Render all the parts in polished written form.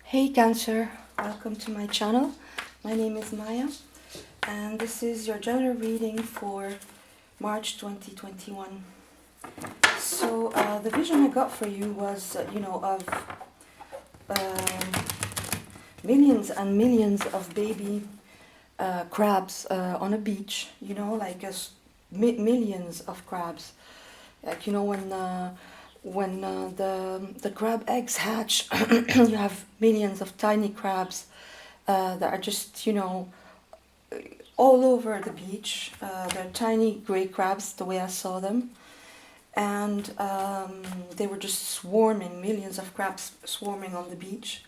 Hey Cancer, welcome to my channel. My name is Maya and this is your general reading for March 2021. So the vision I got for you was, of millions and millions of baby crabs on a beach, like millions of crabs. Like, when the crab eggs hatch, you have millions of tiny crabs that are just, all over the beach. They're tiny gray crabs, the way I saw them. And they were just swarming, millions of crabs swarming on the beach.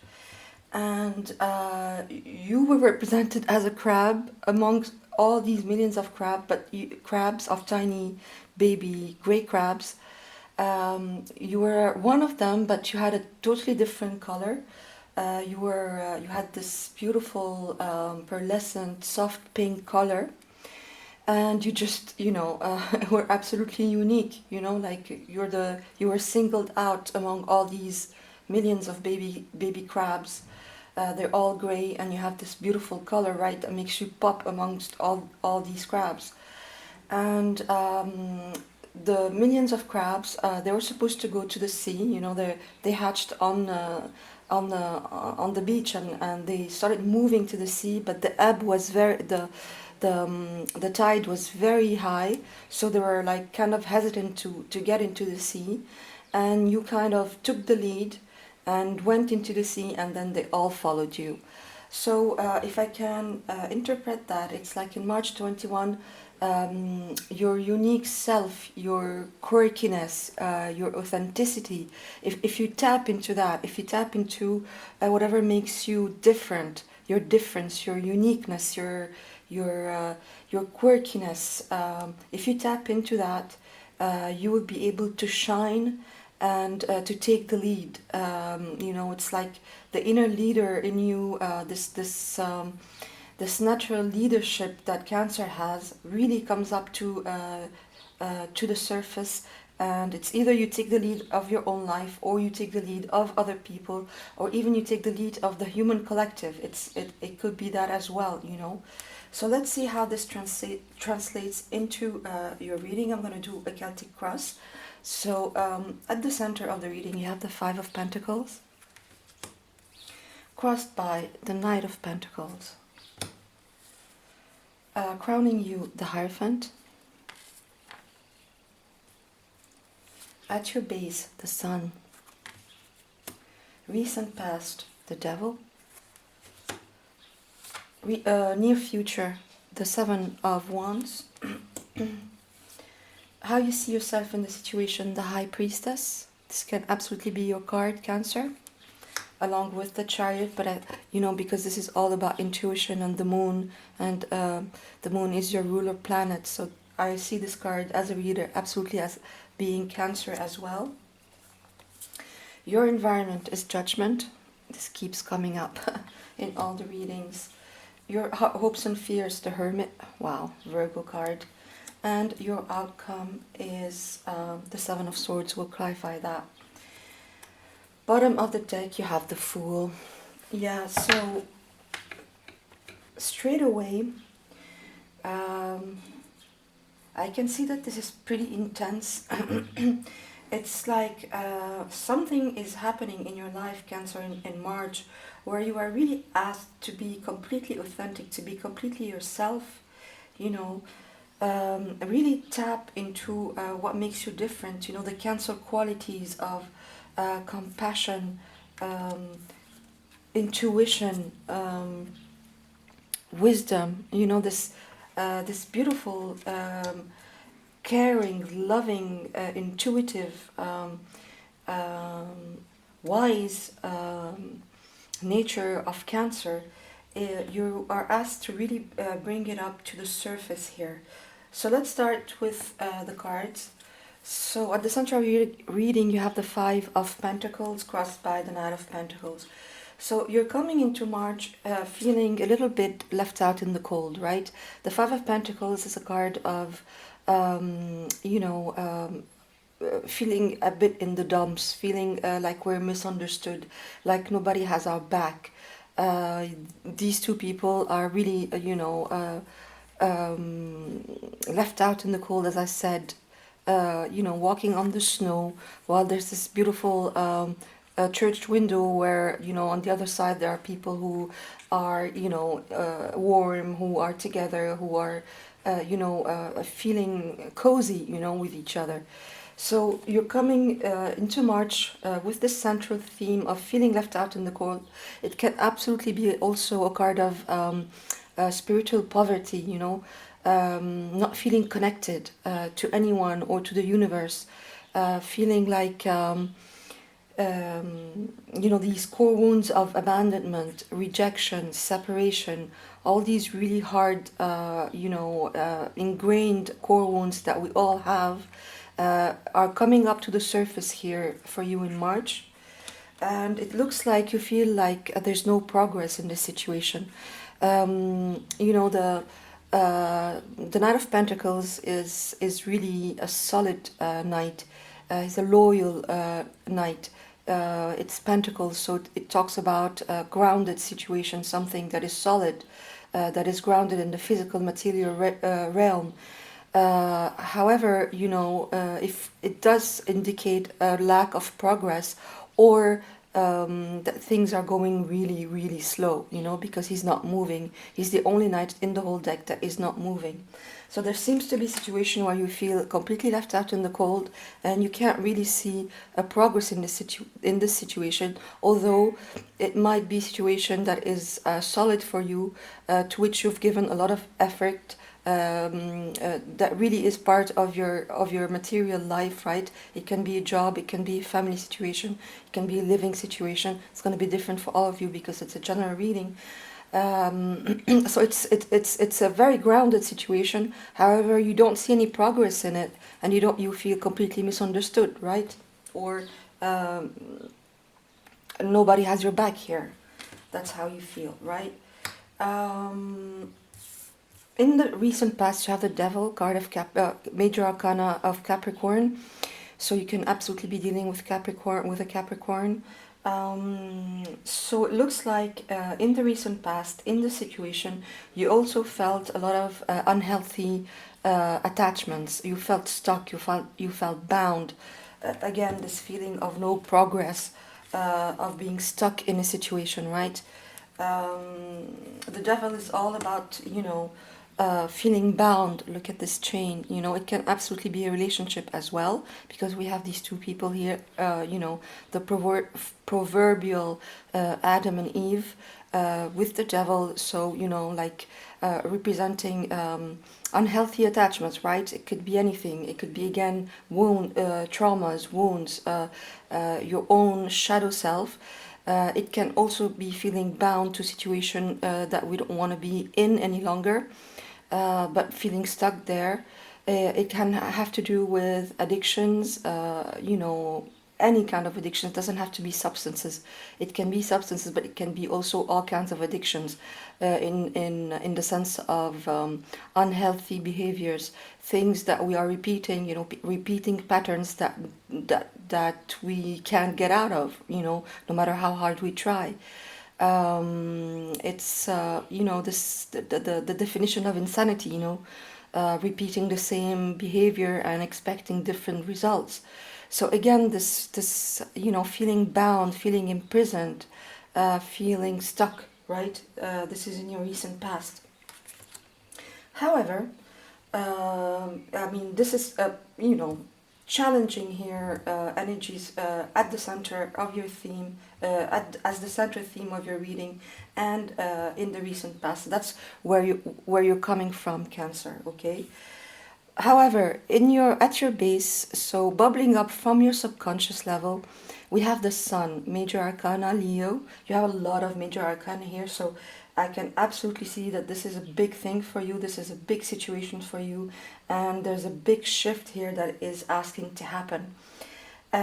And you were represented as a crab amongst all these millions of crabs of tiny baby gray crabs. You were one of them, but you had a totally different color. You had this beautiful pearlescent soft pink color, and you just were absolutely unique. Like you were singled out among all these millions of baby crabs. They're all gray, and you have this beautiful color, right, that makes you pop amongst all these crabs. And the millions of crabs, they were supposed to go to the sea. They hatched on the beach, and they started moving to the sea. But the ebb was the tide was very high, so they were like kind of hesitant to get into the sea. And you kind of took the lead and went into the sea, and then they all followed you. So if I can interpret that, it's like in March 21, your unique self, your quirkiness, your authenticity, if you tap into that, if you tap into whatever makes you different, your difference, your uniqueness, your quirkiness, if you tap into that, you will be able to shine and to take the lead. It's like the inner leader in you, this natural leadership that Cancer has really comes up to the surface. And it's either you take the lead of your own life, or you take the lead of other people, or even you take the lead of the human collective. It could be that as well, So let's see how this translates into your reading. I'm going to do a Celtic Cross. So at the center of the reading, you have the Five of Pentacles, crossed by the Knight of Pentacles, crowning you the Hierophant, at your base the Sun, recent past the Devil, near future the Seven of Wands. How you see yourself in the situation, the High Priestess. This can absolutely be your card, Cancer, along with the Chariot. But because this is all about intuition and the Moon, and the Moon is your ruler planet, so I see this card as a reader absolutely as being Cancer as well. Your environment is Judgment. This keeps coming up in all the readings. Your hopes and fears, the Hermit. Wow, Virgo card. And your outcome is the Seven of Swords. We'll clarify that. Bottom of the deck, you have the Fool. Yeah, so straight away, I can see that this is pretty intense. It's like something is happening in your life, Cancer, in March, where you are really asked to be completely authentic, to be completely yourself, really tap into what makes you different, the Cancer qualities of compassion, intuition, wisdom, this beautiful, caring, loving, intuitive, wise nature of Cancer. You are asked to really bring it up to the surface here. So let's start with the cards. So at the center of your reading, you have the Five of Pentacles crossed by the Knight of Pentacles. So you're coming into March feeling a little bit left out in the cold, right? The Five of Pentacles is a card of, feeling a bit in the dumps, feeling like we're misunderstood, like nobody has our back. These two people are really, left out in the cold, as I said, walking on the snow, while there's this beautiful church window where, on the other side there are people who are, warm, who are together, who are, feeling cozy, with each other. So you're coming into March with this central theme of feeling left out in the cold. It can absolutely be also a card of spiritual poverty, not feeling connected to anyone or to the universe, feeling like, these core wounds of abandonment, rejection, separation, all these really hard, ingrained core wounds that we all have are coming up to the surface here for you in March. And it looks like you feel like there's no progress in this situation. The Knight of Pentacles is really a solid knight. He's a loyal knight. It's Pentacles, so it talks about a grounded situation, something that is solid, that is grounded in the physical material realm. However, if it does indicate a lack of progress, or that things are going really, really slow, because he's not moving. He's the only knight in the whole deck that is not moving. So there seems to be a situation where you feel completely left out in the cold, and you can't really see a progress in this situation, although it might be a situation that is solid for you, to which you've given a lot of effort. That really is part of your material life, right? It can be a job, it can be a family situation, it can be a living situation. It's going to be different for all of you because it's a general reading. So it's a very grounded situation. However, you don't see any progress in it, and you feel completely misunderstood, right? Or nobody has your back here. That's how you feel, right? In the recent past, you have the Devil, card of Major Arcana of Capricorn. So you can absolutely be dealing with a Capricorn. So it looks like in the recent past, in the situation, you also felt a lot of unhealthy attachments. You felt stuck. You felt bound. Again, this feeling of no progress, of being stuck in a situation, right? The Devil is all about, feeling bound. Look at this chain. It can absolutely be a relationship as well, because we have these two people here, the proverbial Adam and Eve with the Devil. So, representing unhealthy attachments, right? It could be anything. It could be, again, traumas, wounds, your own shadow self. It can also be feeling bound to a situation that we don't want to be in any longer. But feeling stuck there. It can have to do with addictions, any kind of addiction. It doesn't have to be substances. It can be substances, but it can be also all kinds of addictions, in the sense of unhealthy behaviors, things that we are repeating, repeating patterns that we can't get out of, no matter how hard we try. It's the definition of insanity, repeating the same behavior and expecting different results. So again, this feeling bound, feeling imprisoned, feeling stuck, right? This is in your recent past. However, this is challenging here energies at the center of your theme, as the central theme of your reading, and in the recent past. That's where you're coming from, Cancer. Okay. However, at your base, so bubbling up from your subconscious level, we have the Sun, Major Arcana, Leo. You have a lot of Major Arcana here, so I can absolutely see that this is a big thing for you. This is a big situation for you, and there's a big shift here that is asking to happen. You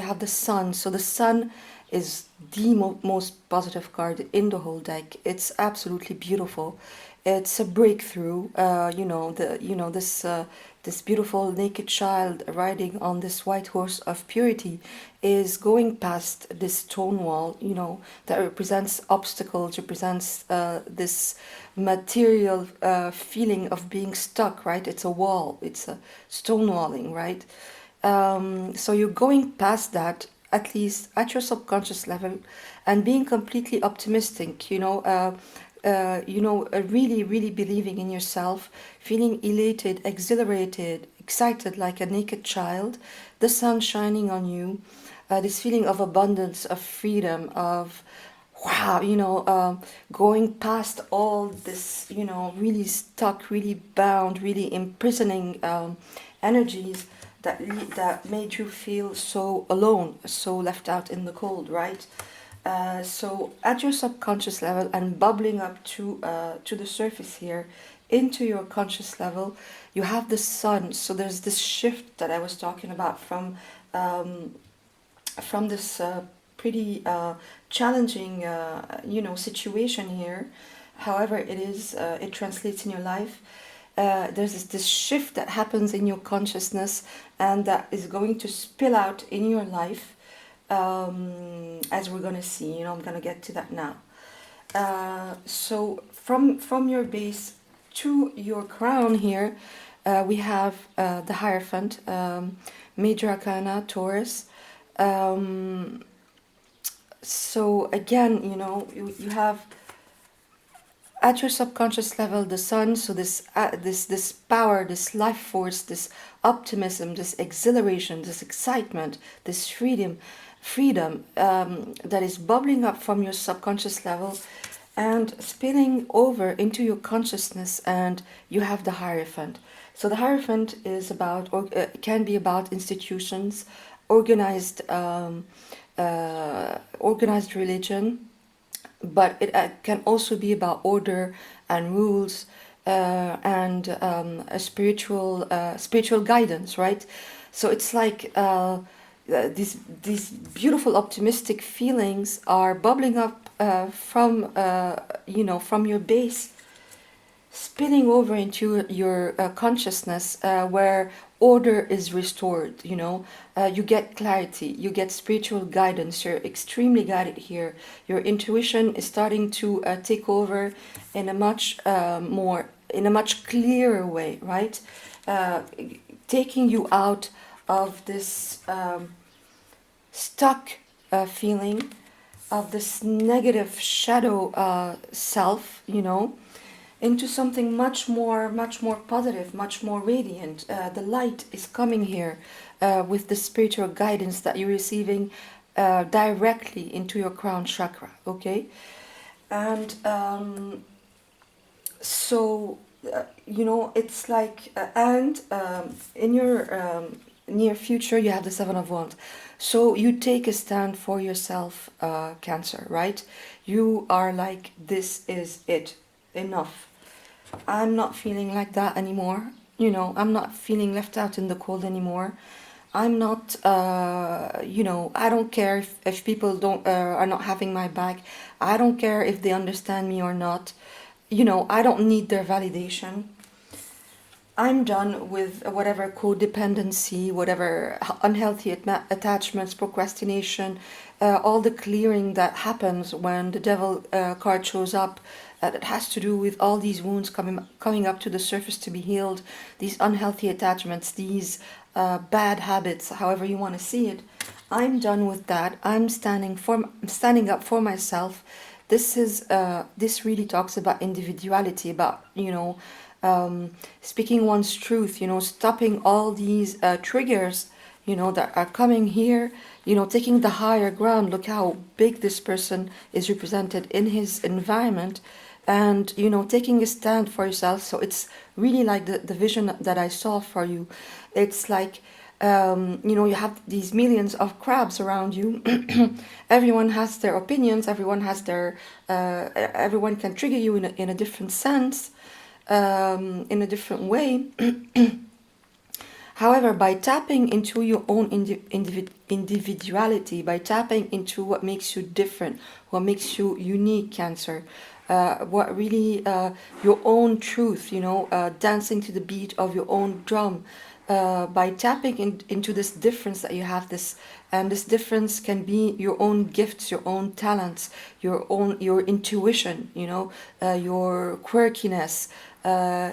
have the Sun. So the Sun is the most positive card in the whole deck. It's absolutely beautiful. It's a breakthrough. This this beautiful naked child riding on this white horse of purity, is going past this stone wall, you know, that represents obstacles, represents this material feeling of being stuck, right? It's a wall, it's a stonewalling, right? So you're going past that, at least at your subconscious level, and being completely optimistic, really, really believing in yourself, feeling elated, exhilarated, excited like a naked child, the sun shining on you, this feeling of abundance, of freedom, of wow, going past all this, really stuck, really bound, really imprisoning energies that made you feel so alone, so left out in the cold, right? So at your subconscious level and bubbling up to the surface here, into your conscious level, you have the sun. So there's this shift that I was talking about from this pretty challenging, situation here. However, it translates in your life. There's this shift that happens in your consciousness, and that is going to spill out in your life, as we're going to see. I'm going to get to that now. So from your base to your crown here, we have the Hierophant, Major Arcana, Taurus. So again, you have at your subconscious level the sun. So this power, this life force, this optimism, this exhilaration, this excitement, this freedom that is bubbling up from your subconscious level and spilling over into your consciousness, and you have the Hierophant. So the Hierophant is about, or can be about institutions, organized religion, but it can also be about order and rules, and a spiritual guidance, right? So it's like these beautiful optimistic feelings are bubbling up from your base, spilling over into your consciousness, where order is restored. You get clarity, you get spiritual guidance, you're extremely guided here. Your intuition is starting to take over in a much clearer way, right? Taking you out of this stuck feeling, of this negative shadow self, into something much more positive, much more radiant. The light is coming here with the spiritual guidance that you're receiving directly into your crown chakra, okay? And it's like, in your near future, you have the Seven of Wands. So you take a stand for yourself, Cancer, right? You are like, this is it, enough. I'm not feeling like that anymore. I'm not feeling left out in the cold anymore. I'm not, I don't care if people are not having my back. I don't care if they understand me or not. I don't need their validation. I'm done with whatever codependency, whatever unhealthy attachments, procrastination, all the clearing that happens when the devil card shows up. That has to do with all these wounds coming up to the surface to be healed, these unhealthy attachments, these bad habits, however you want to see it. I'm done with that. I'm standing up for myself. This really talks about individuality, about speaking one's truth. Stopping all these triggers, that are coming here. Taking the higher ground. Look how big this person is represented in his environment. And taking a stand for yourself. So it's really like the vision that I saw for you. It's like you have these millions of crabs around you. Everyone has their opinions, everyone has their everyone can trigger you in a different sense, in a different way. However, by tapping into your own individuality, by tapping into what makes you different, what makes you unique, Cancer, what really your own truth, dancing to the beat of your own drum, by tapping into this difference that you have, and this difference can be your own gifts, your own talents, your intuition, your quirkiness,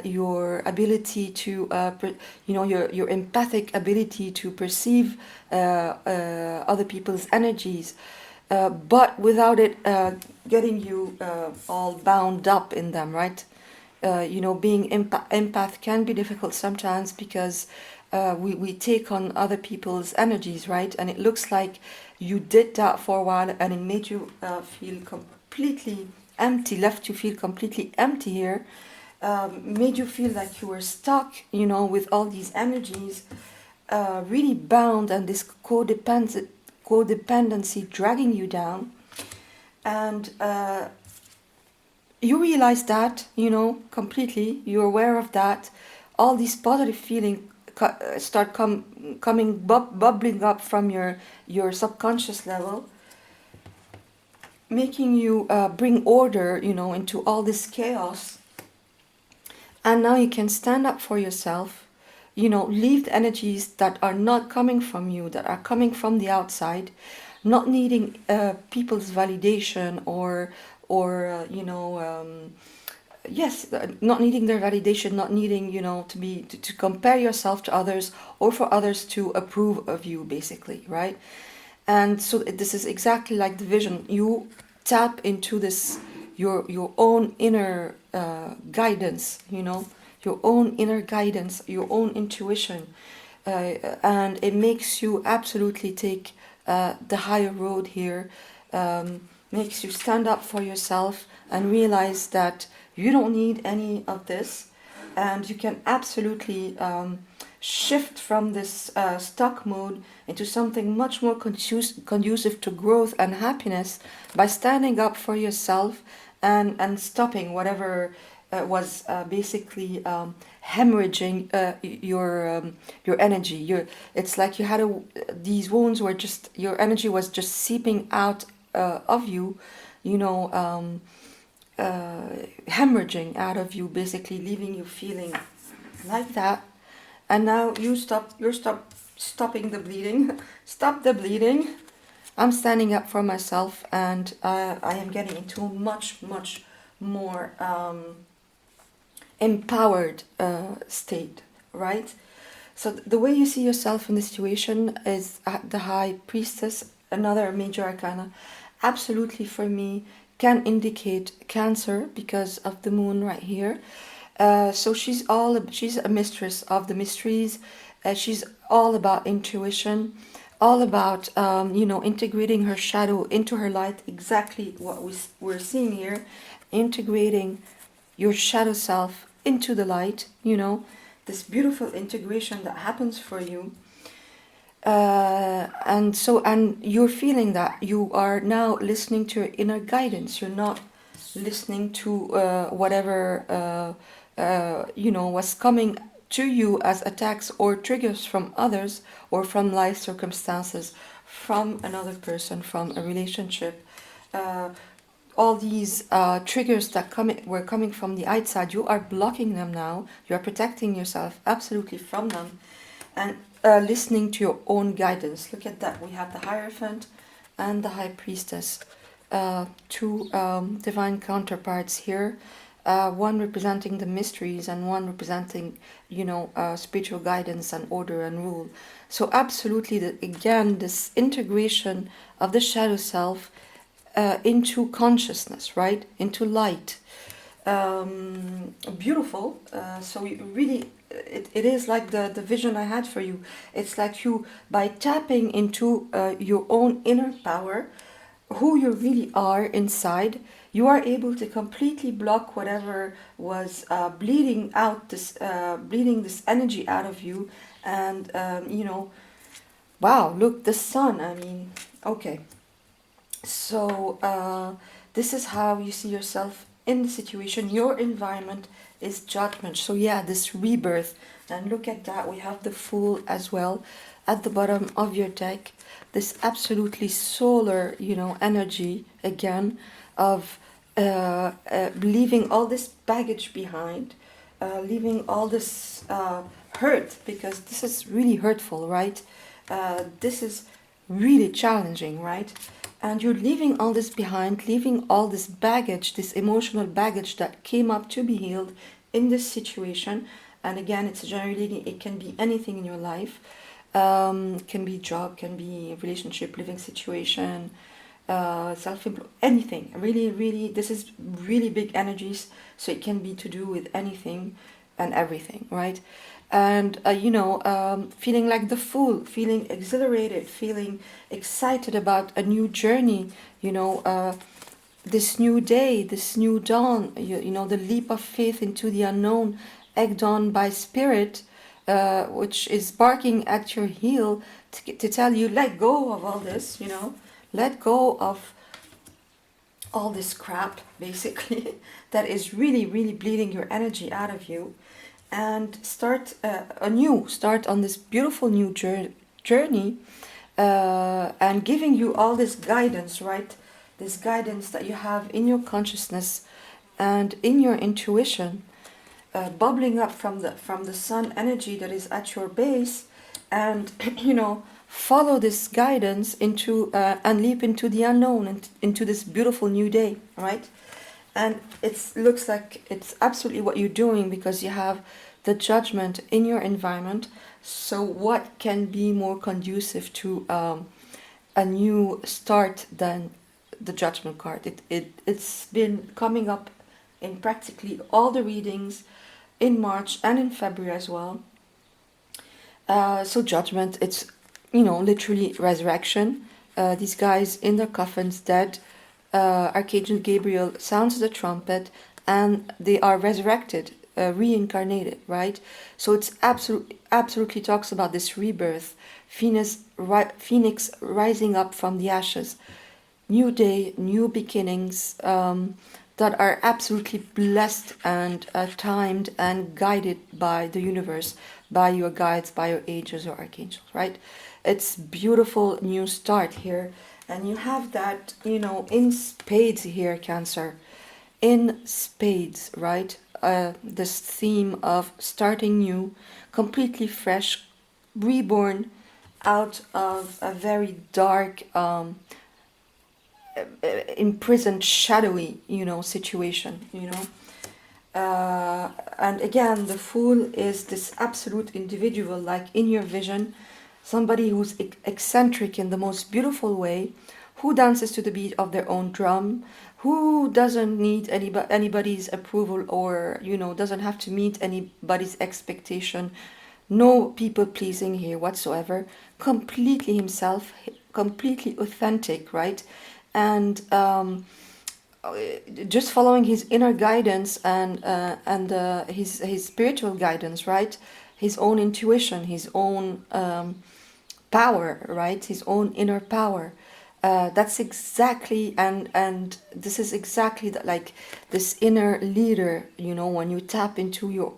your ability to your empathic ability to perceive other people's energies, but without it getting you all bound up in them, right? Being empath can be difficult sometimes, because we take on other people's energies, right? And it looks like you did that for a while, and it made you feel completely empty, left you feel completely empty here, made you feel like you were stuck, with all these energies, really bound, and this codependency dragging you down. And you realize that, completely, you're aware of that. All these positive feelings start bubbling up from your subconscious level, making you bring order, into all this chaos. And now you can stand up for yourself, leave the energies that are not coming from you, that are coming from the outside, not needing people's validation or not needing their validation, not needing, to compare yourself to others, or for others to approve of you, basically, right? And so this is exactly like the vision. You tap into this, your own inner guidance, your own inner guidance, your own intuition, and it makes you absolutely take the higher road here, makes you stand up for yourself and realize that you don't need any of this, and you can absolutely shift from this stuck mode into something much more conducive to growth and happiness, by standing up for yourself and stopping whatever was basically hemorrhaging your energy. It's like you had these wounds were just, your energy was just seeping out of you, hemorrhaging out of you, basically leaving you feeling like that. And now you're stopping the bleeding. Stop the bleeding. I'm standing up for myself, and I am getting into a much more empowered state, right? So the way you see yourself in this situation is the High Priestess, another major arcana. Absolutely, for me, can indicate Cancer because of the moon right here. So she's a mistress of the mysteries. She's all about intuition, all about integrating her shadow into her light. Exactly what we're seeing here, integrating your shadow self into the light. This beautiful integration that happens for you. And you're feeling that you are now listening to your inner guidance. You're not listening to whatever was coming to you as attacks or triggers from others, or from life circumstances, from another person, from a relationship. All these triggers that were coming from the outside, you are blocking them now. You are protecting yourself absolutely from them, and listening to your own guidance. Look at that. We have the Hierophant and the High Priestess, two divine counterparts here. One representing the mysteries, and one representing, spiritual guidance and order and rule. So absolutely, again, this integration of the shadow self into consciousness, right? Into light. Beautiful. So you really, it is like the vision I had for you. It's like you, by tapping into your own inner power, who you really are inside, you are able to completely block whatever was bleeding this energy out of you. And wow, look, the sun. I mean, okay. So this is how you see yourself in the situation. Your environment is judgment. So yeah, this rebirth. And look at that. We have the Fool as well at the bottom of your deck. This absolutely solar, energy again of leaving all this baggage behind, leaving all this hurt, because this is really hurtful, right? This is really challenging, right? And you're leaving all this behind, leaving all this baggage, this emotional baggage that came up to be healed in this situation. And again, it's generally, it can be anything in your life. Can be job, can be relationship, living situation, self-employed, anything. Really, really, this is really big energies, so it can be to do with anything and everything, right? And feeling like the fool, feeling exhilarated, feeling excited about a new journey, this new day, this new dawn, the leap of faith into the unknown, egged on by spirit, which is barking at your heel to tell you, let go of all this, let go of all this crap, basically, that is really, really bleeding your energy out of you, and start anew, start on this beautiful new journey, and giving you all this guidance, right? This guidance that you have in your consciousness and in your intuition, bubbling up from the sun energy that is at your base, and follow this guidance into and leap into the unknown and into this beautiful new day, right? And it looks like it's absolutely what you're doing, because you have the Judgment in your environment. So what can be more conducive to a new start than the Judgment card? It's been coming up in practically all the readings in March and in February as well. So Judgment, it's literally resurrection. These guys in their coffins, dead. Archangel Gabriel sounds the trumpet, and they are resurrected, reincarnated, right? So it's absolutely talks about this rebirth, Phoenix rising up from the ashes, new day, new beginnings, that are absolutely blessed and timed and guided by the universe, by your guides, by your angels or archangels, right? It's beautiful new start here. And you have that, in spades here, Cancer. In spades, right? This theme of starting new, completely fresh, reborn out of a very dark, imprisoned, shadowy, situation, and again, the Fool is this absolute individual, like in your vision, somebody who's eccentric in the most beautiful way, who dances to the beat of their own drum, who doesn't need anybody's approval, or doesn't have to meet anybody's expectation. No people pleasing here whatsoever. Completely himself, completely authentic, right? And just following his inner guidance and his spiritual guidance, right? His own intuition, his own power, right? His own inner power. That's exactly, and this is exactly like this inner leader, when you tap into your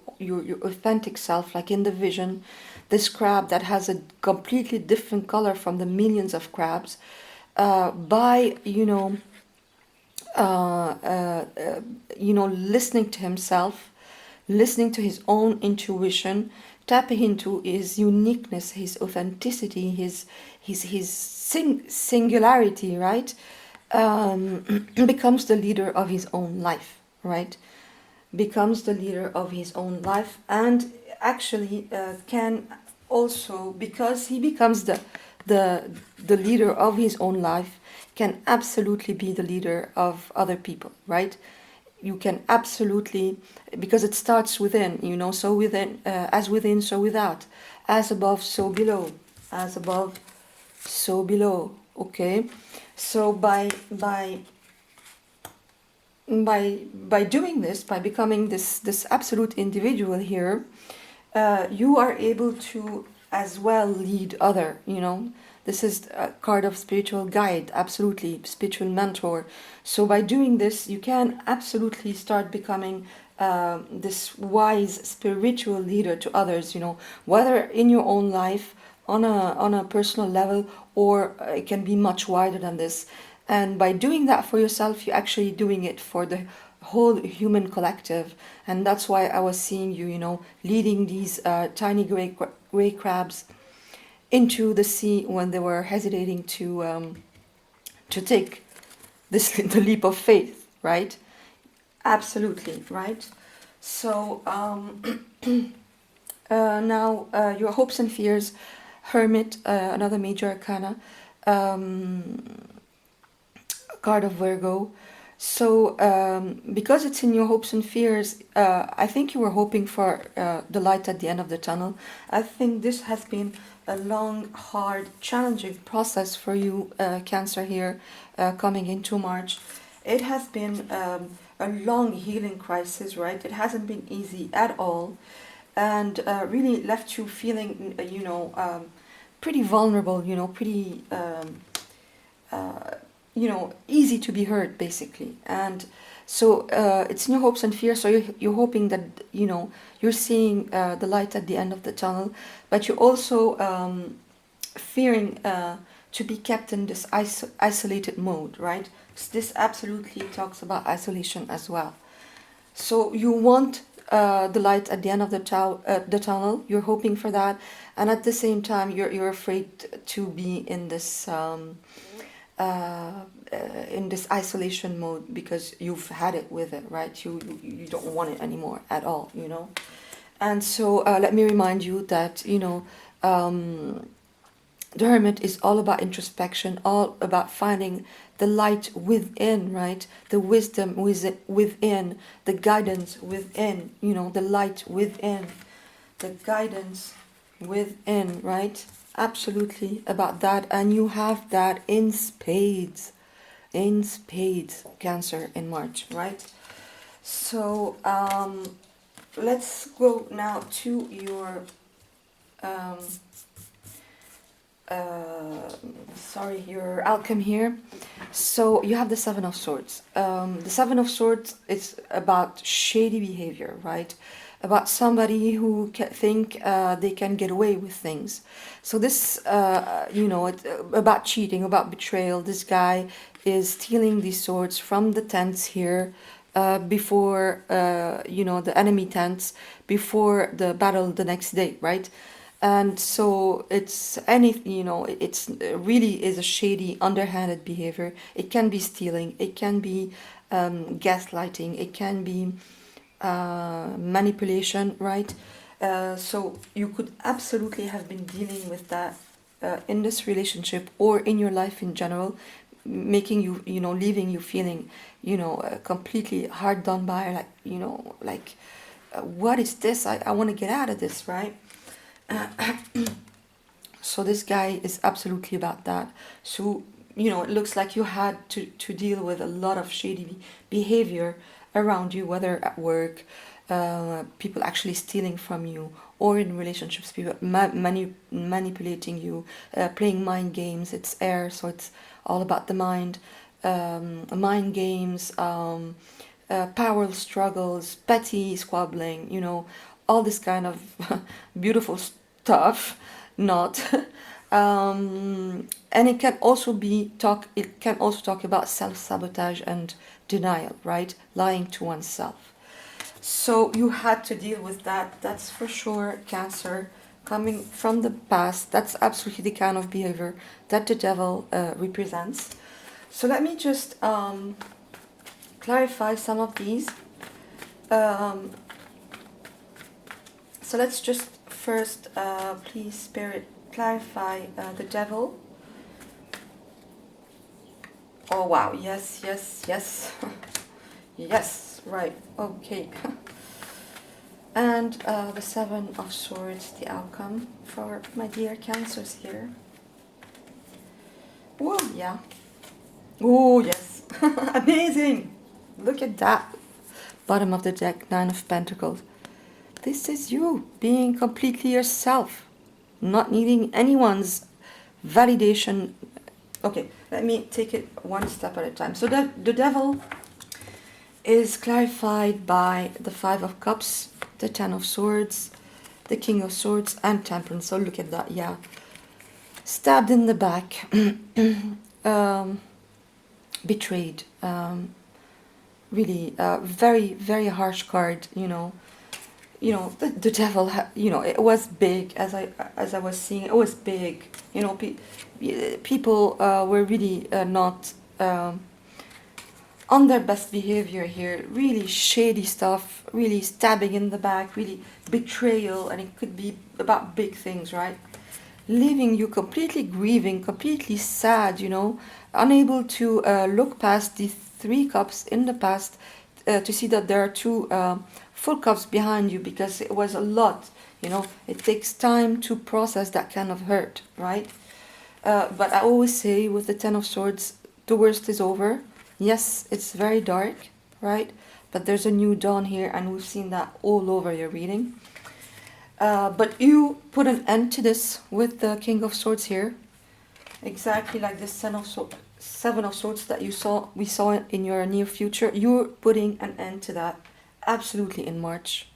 authentic self, like in the vision, this crab that has a completely different color from the millions of crabs, by listening to himself, listening to his own intuition, tapping into his uniqueness, his authenticity, his singularity, right? Becomes the leader of his own life, right? Becomes the leader of his own life, and actually can also, because he becomes the leader of his own life, can absolutely be the leader of other people, right? You can absolutely, because it starts within, so within, as within, so without, as above, so below, as above, so below. Okay, so by doing this, by becoming this absolute individual here, you are able to as well lead other. This is a card of spiritual guide, absolutely, spiritual mentor. So by doing this, you can absolutely start becoming this wise spiritual leader to others, whether in your own life, on a personal level, or it can be much wider than this. And by doing that for yourself, you're actually doing it for the whole human collective. And that's why I was seeing you, you know, leading these tiny gray crabs into the sea when they were hesitating to take this the leap of faith, right? Absolutely, right? So now your hopes and fears, Hermit, another major arcana, card of Virgo. So because it's in your hopes and fears, I think you were hoping for the light at the end of the tunnel. I think this has been a long, hard, challenging process for you, Cancer, here, coming into March. It has been a long healing crisis, right? It hasn't been easy at all, and really left you feeling, pretty vulnerable, pretty, easy to be hurt, basically. And so it's in your hopes and fears. So you're hoping that, you're seeing the light at the end of the tunnel, but you're also fearing to be kept in this isolated mode, right? This absolutely talks about isolation as well. So you want the light at the end of the tunnel. You're hoping for that, and at the same time, you're afraid to be in this isolation mode because you've had it with it, right? You don't want it anymore at all, And so let me remind you that the Hermit is all about introspection, all about finding the light within, right? The wisdom within, the guidance within, the light within, the guidance within, right? Absolutely about that. And you have that in spades, Cancer, in March, right? So let's go now to your your alchemy here. So you have the Seven of Swords. The Seven of Swords is about shady behavior, right? About somebody who think they can get away with things. So this, it's about cheating, about betrayal. This guy is stealing these swords from the tents here before, the enemy tents, before the battle the next day, right? And so it's it's really is a shady, underhanded behavior. It can be stealing, it can be gaslighting, it can be manipulation, right? So you could absolutely have been dealing with that in this relationship or in your life in general, making you, leaving you feeling, completely hard done by, what is this? I want to get out of this, right? So this guy is absolutely about that. So, it looks like you had to deal with a lot of shady behavior around you, whether at work, people actually stealing from you, or in relationships, people manipulating you, playing mind games. It's air, so it's all about the mind, mind games, power struggles, petty squabbling, all this kind of beautiful stuff, not. And it can also talk about self-sabotage and denial, right? Lying to oneself. So you had to deal with that, that's for sure, Cancer. Coming from the past, that's absolutely the kind of behavior that the devil represents. So let me just clarify some of these. So let's just first, please, Spirit, clarify the devil. Oh, wow. Yes. Yes, right. Okay. And the Seven of Swords, the outcome for my dear Cancers here. Oh, yeah. Oh, yes. Amazing. Look at that. Bottom of the deck, Nine of Pentacles. This is you being completely yourself, not needing anyone's validation. Okay, let me take it one step at a time. So the devil is clarified by the Five of Cups, the Ten of Swords, the King of Swords, and Temperance. So look at that, yeah. Stabbed in the back. betrayed. Really, very, very harsh card. The devil. It was big, as I was seeing. It was big. People were really not on their best behavior here. Really shady stuff. Really stabbing in the back. Really betrayal, and it could be about big things, right? Leaving you completely grieving, completely sad. Unable to look past the 3 cups in the past to see that there are 2 full cups behind you, because it was a lot. It takes time to process that kind of hurt, right? But I always say, with the 10 of Swords, the worst is over. Yes, it's very dark, right? But there's a new dawn here, and we've seen that all over your reading. But you put an end to this with the King of Swords here. Exactly like this Seven of Swords that we saw in your near future. You're putting an end to that, absolutely, in March.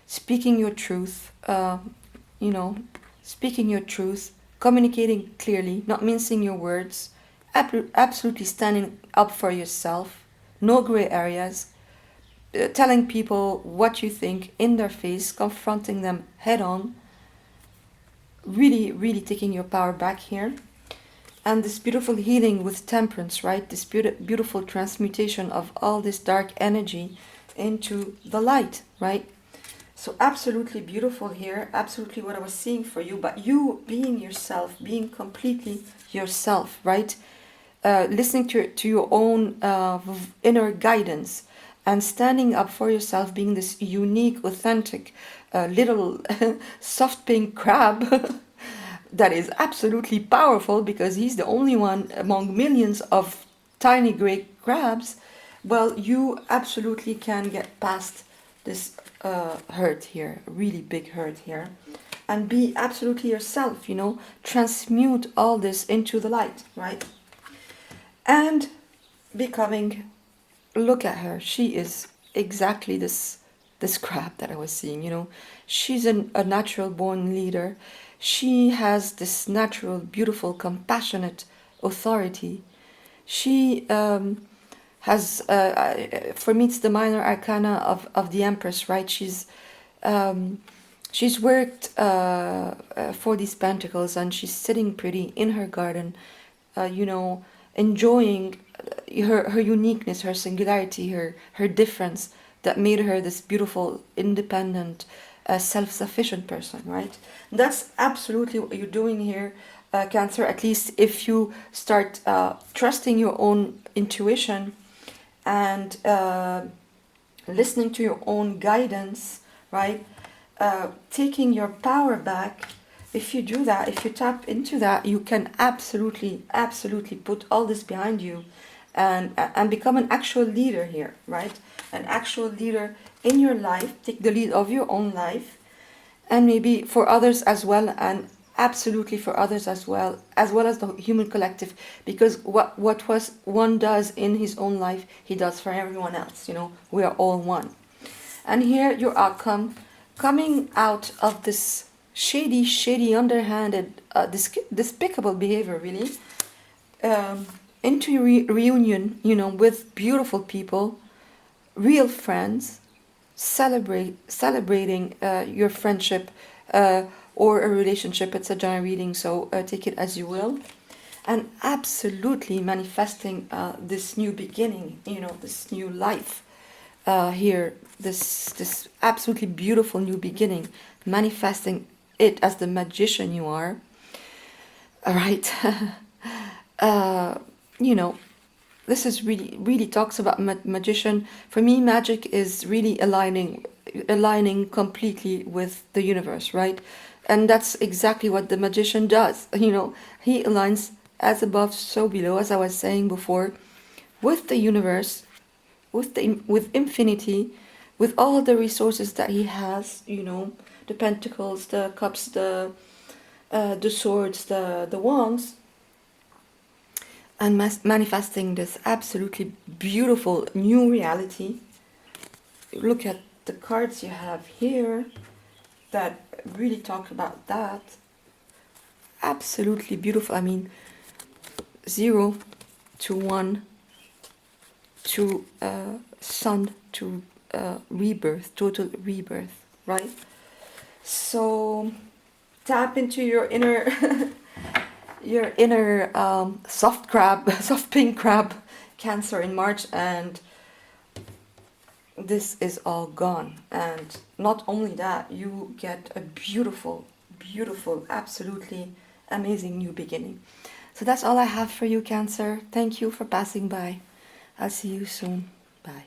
Speaking your truth, speaking your truth, communicating clearly, not mincing your words, absolutely standing up for yourself, no gray areas, telling people what you think in their face, confronting them head on, really, really taking your power back here. And this beautiful healing with temperance, right? This beautiful transmutation of all this dark energy into the light, right? So absolutely beautiful here, absolutely what I was seeing for you, but you being yourself, being completely yourself, right? Listening to your own inner guidance, and standing up for yourself, being this unique, authentic, little soft pink crab that is absolutely powerful, because he's the only one among millions of tiny gray crabs. Well, you absolutely can get past this hurt here, really big hurt here, and be absolutely yourself, transmute all this into the light, right? And becoming, look at her, she is exactly this crab that I was seeing. She's a natural born leader. She has this natural, beautiful, compassionate authority. She has, for me, it's the minor arcana of the Empress, right? She's worked for these Pentacles, and she's sitting pretty in her garden, enjoying her uniqueness, her singularity, her difference that made her this beautiful, independent, self-sufficient person, right? That's absolutely what you're doing here, Cancer, at least if you start trusting your own intuition and listening to your own guidance, right? Taking your power back. If you do that, if you tap into that, you can absolutely put all this behind you and become an actual leader here, right? An actual leader in your life. Take the lead of your own life, and maybe for others as well, and absolutely for others as well as the human collective, because what one does in his own life, he does for everyone else. We are all one. And here your outcome, coming out of this shady, underhanded, despicable behavior, really, into your reunion, with beautiful people, real friends, celebrating your friendship or a relationship. It's a general reading, so take it as you will, and absolutely manifesting this new beginning, this new life here, this absolutely beautiful new beginning, manifesting it as the magician you are. All right. This is really talks about magician. For me, magic is really aligning completely with the universe, right? And that's exactly what the magician does. He aligns as above, so below, as I was saying before, with the universe, with infinity, with all the resources that he has. The pentacles, the cups, the swords, the wands, and manifesting this absolutely beautiful new reality. Look at the cards you have here that really talk about that. Absolutely beautiful. I mean, 0 to 1, to sun to rebirth, total rebirth, right? So tap into your inner your inner soft crab, soft pink crab, Cancer in March, and this is all gone. And not only that, you get a beautiful, beautiful, absolutely amazing new beginning. So that's all I have for you, Cancer. Thank you for passing by. I'll see you soon. Bye.